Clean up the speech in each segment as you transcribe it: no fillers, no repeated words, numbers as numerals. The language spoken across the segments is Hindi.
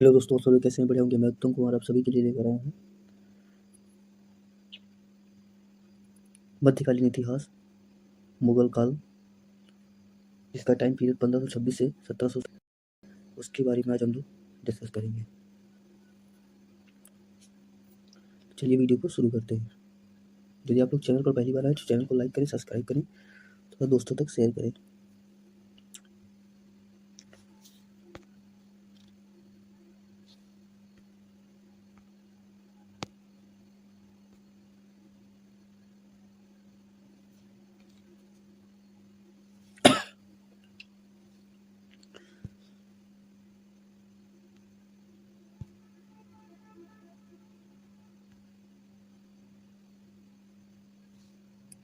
हेलो दोस्तों, सभी कैसे हैं? बढ़िया होंगे। मैं उत्तम कुमार आप सभी के लिए लेकर आया हूँ मध्यकालीन इतिहास, मुगल काल, जिसका टाइम पीरियड 1526 से 1700, उसके बारे में आज हम लोग डिस्कस करेंगे। चलिए वीडियो को शुरू करते हैं। यदि आप लोग चैनल पर पहली बार आए तो चैनल को लाइक करें, सब्सक्राइब करें तथा दोस्तों तक शेयर करें।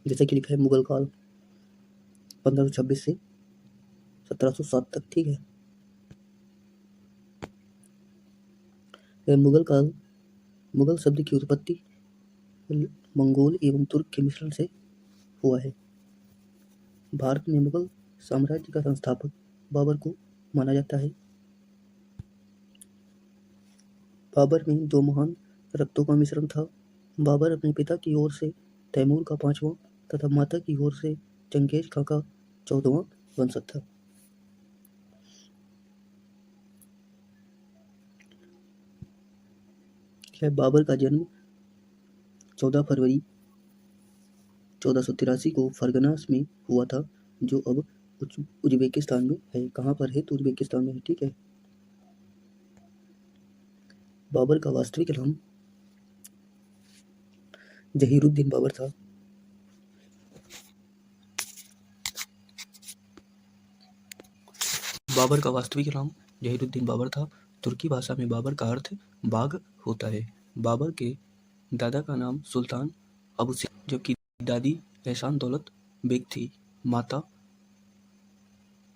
जैसा कि लिखा है मुगल काल 1526 से 1707 तक। ठीक है, मुगल काल, मुगल शब्द की उत्पत्ति मंगोल एवं तुर्क के मिश्रण से हुआ है। भारत में मुगल साम्राज्य का संस्थापक बाबर को माना जाता है। बाबर में दो महान रक्तों का मिश्रण था। बाबर अपने पिता की ओर से तैमूर का 5वां तथा माता की ओर से चंगेज खां का 14वां वंशज था। बाबर का जन्म 14 फरवरी 1483 को फरगनास में हुआ था, जो अब उज्बेकिस्तान में है। कहाँ पर है? तो उज्बेकिस्तान में है। ठीक है, बाबर का वास्तविक नाम जहीरुद्दीन बाबर था। बाबर का वास्तविक नाम जहीरुद्दीन बाबर था। तुर्की भाषा में बाबर का अर्थ बाघ होता है। बाबर के दादा का नाम सुल्तान अबू शेख, जबकि दादी एहसान दौलत बेग थी। माता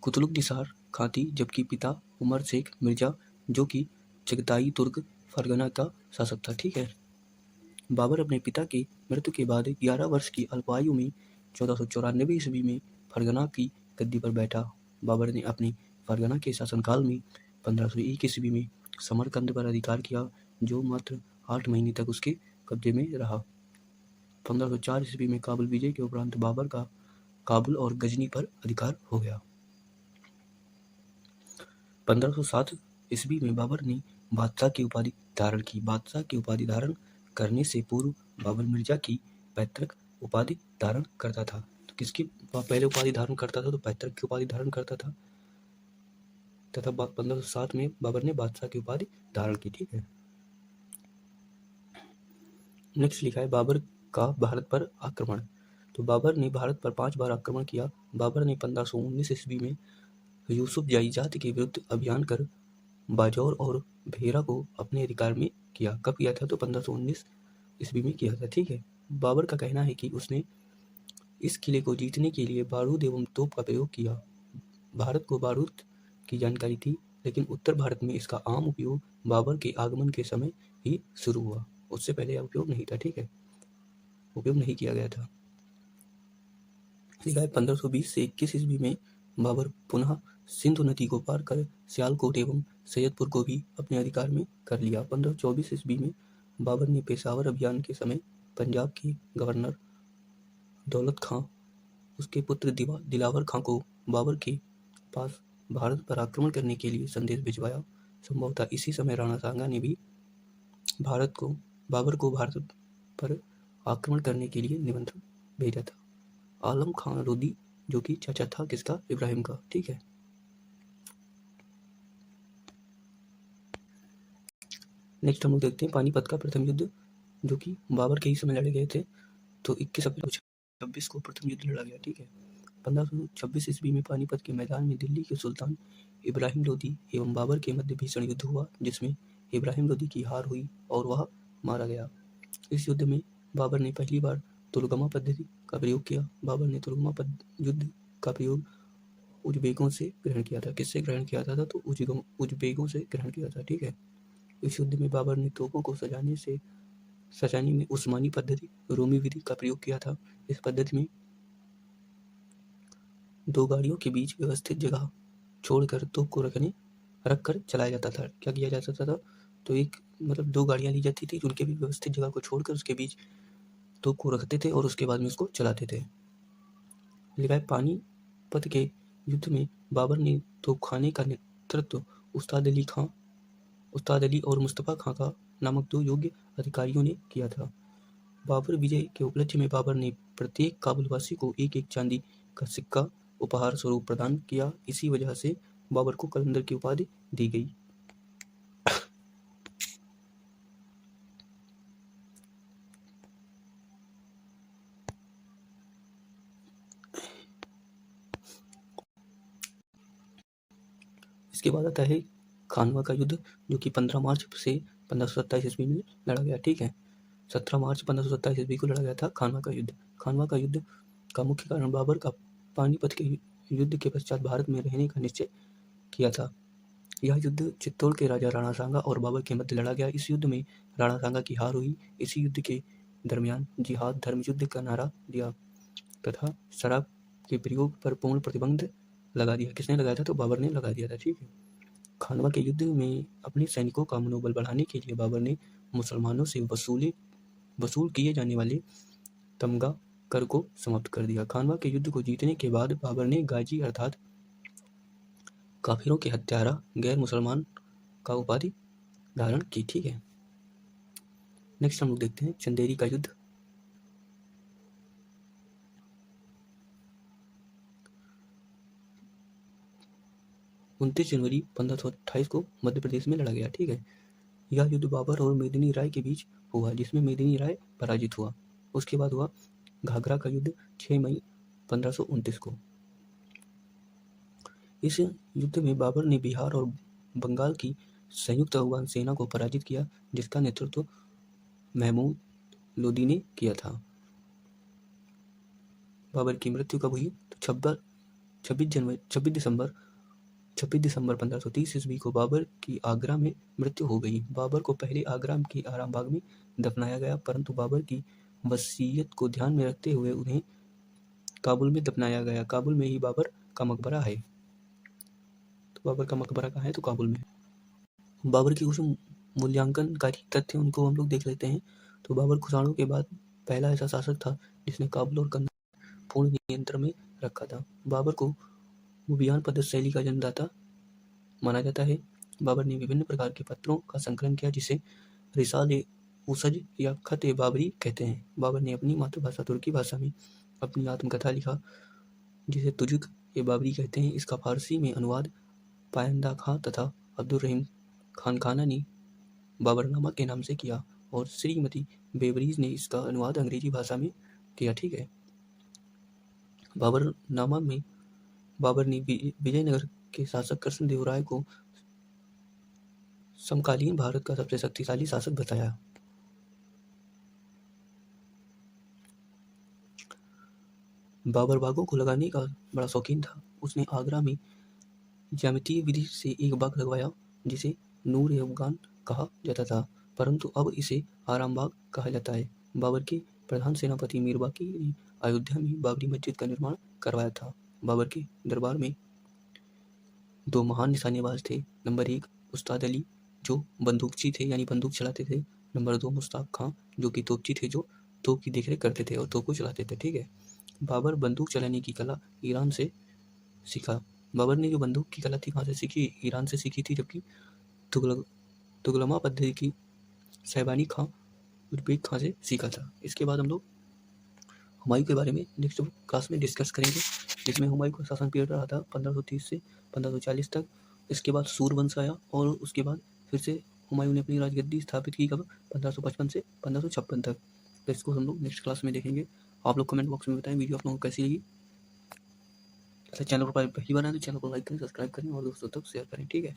कुतुलुक निसार खां थी, जबकि पिता उमर शेख मिर्जा, जो कि चगताई तुर्क फरगना का शासक था। ठीक है, बाबर अपने पिता की मृत्यु के बाद 11 वर्ष की अल्पायु में 1494 ईस्वी में फरगना की गद्दी पर बैठा। बाबर ने अपनी फरगना के शासनकाल में 1501 ईस्वी में समरकंद पर अधिकार किया, जो मात्र 8 महीने तक उसके कब्जे में रहा। 1504 ईस्वी में काबुल विजय के उपरांत बाबर का काबुल और गजनी पर अधिकार हो गया। 1507 ईस्वी में बाबर ने बादशाह की उपाधि धारण की। बादशाह की उपाधि धारण करने से पूर्व बाबर मिर्जा की पैतृक उपाधि धारण करता था। तो किसकी पहले उपाधि धारण करता था? तो पैतृक की उपाधि धारण करता था, तथा 1507 में बाबर ने बादशाह की उपाधि धारण की। ठीक है, नेक्स्ट लिखा है बाबर का भारत पर आक्रमण। तो बाबर ने भारत पर 5 बार आक्रमण किया। बाबर ने 1519 ईस्वी में यूसुफ जाई जाति के विरुद्ध अभियान कर बाजौर और भेरा को अपने अधिकार में किया। कब किया था? तो 1519 ईस्वी में किया था। ठीक है, बाबर का कहना है कि उसने इस किले को जीतने के लिए बारूद एवं तोप का प्रयोग किया। भारत को बारूद की जानकारी थी, लेकिन उत्तर भारत में इसका आम उपयोग बाबर के आगमन के समय ही शुरू हुआ। उससे पहले यह उपयोग नहीं था। ठीक है, उपयोग नहीं किया गया था। 1520 से 21 ईस्वी में बाबर पुनः सिंधु नदी को पार कर सियालकोट एवं सैयदपुर को भी अपने अधिकार में कर लिया। 1524 ईस्वी में बाबर ने पेशावर अभियान के समय पंजाब के गवर्नर दौलत खां, उसके पुत्र दिलावर खां को बाबर के पास भारत पर आक्रमण करने के लिए संदेश भिजवाया। संभवतः इसी समय राणा सांगा ने भी बाबर को भारत पर आक्रमण करने के लिए निमंत्रण भेजा था। आलम खां लोधी, जो कि चाचा था किसका? इब्राहिम का। ठीक है, नेक्स्ट हम लोग देखते हैं पानीपत का प्रथम युद्ध, जो कि बाबर के ही समय लड़े गए थे। तो 21 अप्रैल 26 को प्रथम युद्ध लड़ा गया। ठीक है, 1526 ईस्वी में पानीपत के मैदान में दिल्ली के सुल्तान इब्राहिम लोधी एवं बाबर के मध्य भीषण युद्ध हुआ, जिसमें इब्राहिम लोधी की हार हुई और वह मारा गया। इस युद्ध में बाबर ने पहली बार तुलगमा पद्धति का प्रयोग किया। बाबर ने तुलगमा युद्ध का प्रयोग उज्बेकों से ग्रहण किया था। किससे ग्रहण किया था? तो उज्बेकों से ग्रहण किया था। ठीक है, इस युद्ध में बाबर ने तोपों को सजाने में उस्मानी पद्धति, रोमी विधि का प्रयोग किया था। इस पद्धति में 2 गाड़ियों के बीच व्यवस्थित जगह छोड़कर तोप को रखने रख कर चलाया जाता था। क्या किया जा सकता था, तो एक मतलब 2 गाड़ियाँ ली जाती थी, उनके भी व्यवस्थित जगह को छोड़कर उसके बीच तोप को रखते थे और उसके बाद में उसको चलाते थे। लिखा है पानीपत के युद्ध में बाबर ने तोपखाने का नेतृत्व उस्ताद अली और मुस्तफा खां का नामक 2 योग्य अधिकारियों ने किया था। बाबर विजय के उपलक्ष्य में बाबर ने प्रत्येक काबुलवासी को एक-एक चांदी का सिक्का उपहार स्वरूप प्रदान किया। इसी वजह से बाबर को कलंदर की उपाधि दी गई। इसके बाद आता है खानवा का युद्ध, जो कि 15 मार्च से 1527 ईस्वी में लड़ा गया। ठीक है, 17 मार्च 1527 ईस्वी को लड़ा गया था खानवा का युद्ध। खानवा का युद्ध का मुख्य कारण बाबर का पानीपत के युद्ध के पश्चात भारत में रहने का निश्चय किया था। यह युद्ध चित्तौड़ के राजा राणा सांगा और बाबर के मध्य लड़ा गया। इस युद्ध में राणा सांगा की हार हुई। इसी युद्ध के दरमियान जिहाद धर्म युद्ध का नारा दिया तथा शराब के प्रयोग पर पूर्ण प्रतिबंध लगा दिया। किसने लगाया था, तो बाबर ने लगा दिया था। ठीक है, खानवा के युद्ध में अपने सैनिकों का मनोबल बढ़ाने के लिए बाबर ने मुसलमानों से वसूल किए जाने वाले तमगा कर को समाप्त कर दिया। खानवा के युद्ध को जीतने के बाद बाबर ने गाजी अर्थात काफिरों के हत्यारा गैर मुसलमान का उपाधि धारण की। ठीक है, नेक्स्ट हम लोग देखते हैं चंदेरी का युद्ध। जनवरी 1528 को मध्य प्रदेश में लड़ा गया। ठीक है, यह युद्ध बाबर और मेदिनी राय के बीच हुआ, जिसमें मेदिनी राय पराजित हुआ। उसके बाद हुआ घाघरा का युद्ध 6 मई 1529 को। इस युद्ध में बाबर ने बिहार और बंगाल की संयुक्त अफगान सेना को पराजित किया, जिसका नेतृत्व महमूद लोदी ने किया था। बाबर की मृत्यु कब हुई, तो 26 दिसंबर 1530 ईस्वी को बाबर की आगरा में मृत्यु हो गई। बाबर को पहले आगरा की आराम बाग में दफनाया गया, परंतु बाबर की वसीयत को ध्यान में रखते हुए उन्हें काबुल में दफनाया गया। काबुल में ही बाबर का मकबरा है। तो बाबर का मकबरा कहाँ है, तो काबुल में। बाबर की कुछ मूल्यांकनकारी तथ्य उनको हम लोग देख लेते हैं। तो बाबर कुषाणों के बाद पहला ऐसा शासक था जिसने काबुल और कंधार पूर्ण नियंत्रण में रखा था। बाबर को मुबियान पद्धति शैली का जन्मदाता माना जाता है। बाबर ने विभिन्न प्रकार के पत्रों का संकलन किया, जिसे रिसाल उसज या खत ए बाबरी कहते हैं। बाबर ने अपनी मातृभाषा तुर्की भाषा में अपनी आत्मकथा लिखा, जिसे तुजुक ए बाबरी कहते हैं। इसका फारसी में अनुवाद पायंदा खां तथा अब्दुल रहीम खानखाना ने बाबरनामा के नाम से किया और श्रीमती बेवरीज ने इसका अनुवाद अंग्रेजी भाषा में किया। ठीक है, बाबरनामा में बाबर ने विजयनगर के शासक कृष्णदेव राय को समकालीन भारत का सबसे शक्तिशाली शासक बताया। बाबर बागों को लगाने का बड़ा शौकीन था। उसने आगरा में ज्यामितीय विधि से एक बाग लगवाया, जिसे नूर ए अफगान कहा जाता था, परंतु अब इसे आराम बाग कहा जाता है। बाबर के प्रधान सेनापति मीर बाकी ने अयोध्या में बाबरी मस्जिद का निर्माण करवाया था। बाबर के दरबार में 2 महान निशानेबाज थे। नंबर 1 उस्ताद अली, जो बंदूकची थे यानी बंदूक चलाते थे। नंबर 2 मुश्ताक खां, जो कि तोपची थे, जो तोप की देखरेख करते थे और तोप को चलाते थे। ठीक है, बाबर बंदूक चलाने की कला ईरान से सीखा। बाबर ने जो बंदूक की कला थी कहाँ से सीखी, ईरान से सीखी थी, जबकि तुगलमा पद्धति की शैबानी खां उज़्बेक खां से सीखा था। इसके बाद हम लोग हुमायूं के बारे में नेक्स्ट क्लास में डिस्कस करेंगे, जिसमें हुमायूं का शासन पीरियड रहा था 1530 से 1540 तक। इसके बाद सूरवंश आया और उसके बाद फिर से हुमायूं ने अपनी राजगद्दी स्थापित की कब, 1555 से 1556 तक। तो इसको हम लोग नेक्स्ट क्लास में देखेंगे। आप लोग कमेंट बॉक्स में बताएं वीडियो आप लोगों को कैसी लगी। चैनल पर पहली बार आए तो चैनल को लाइक करें, सब्सक्राइब करें और दोस्तों तक शेयर करें। ठीक है।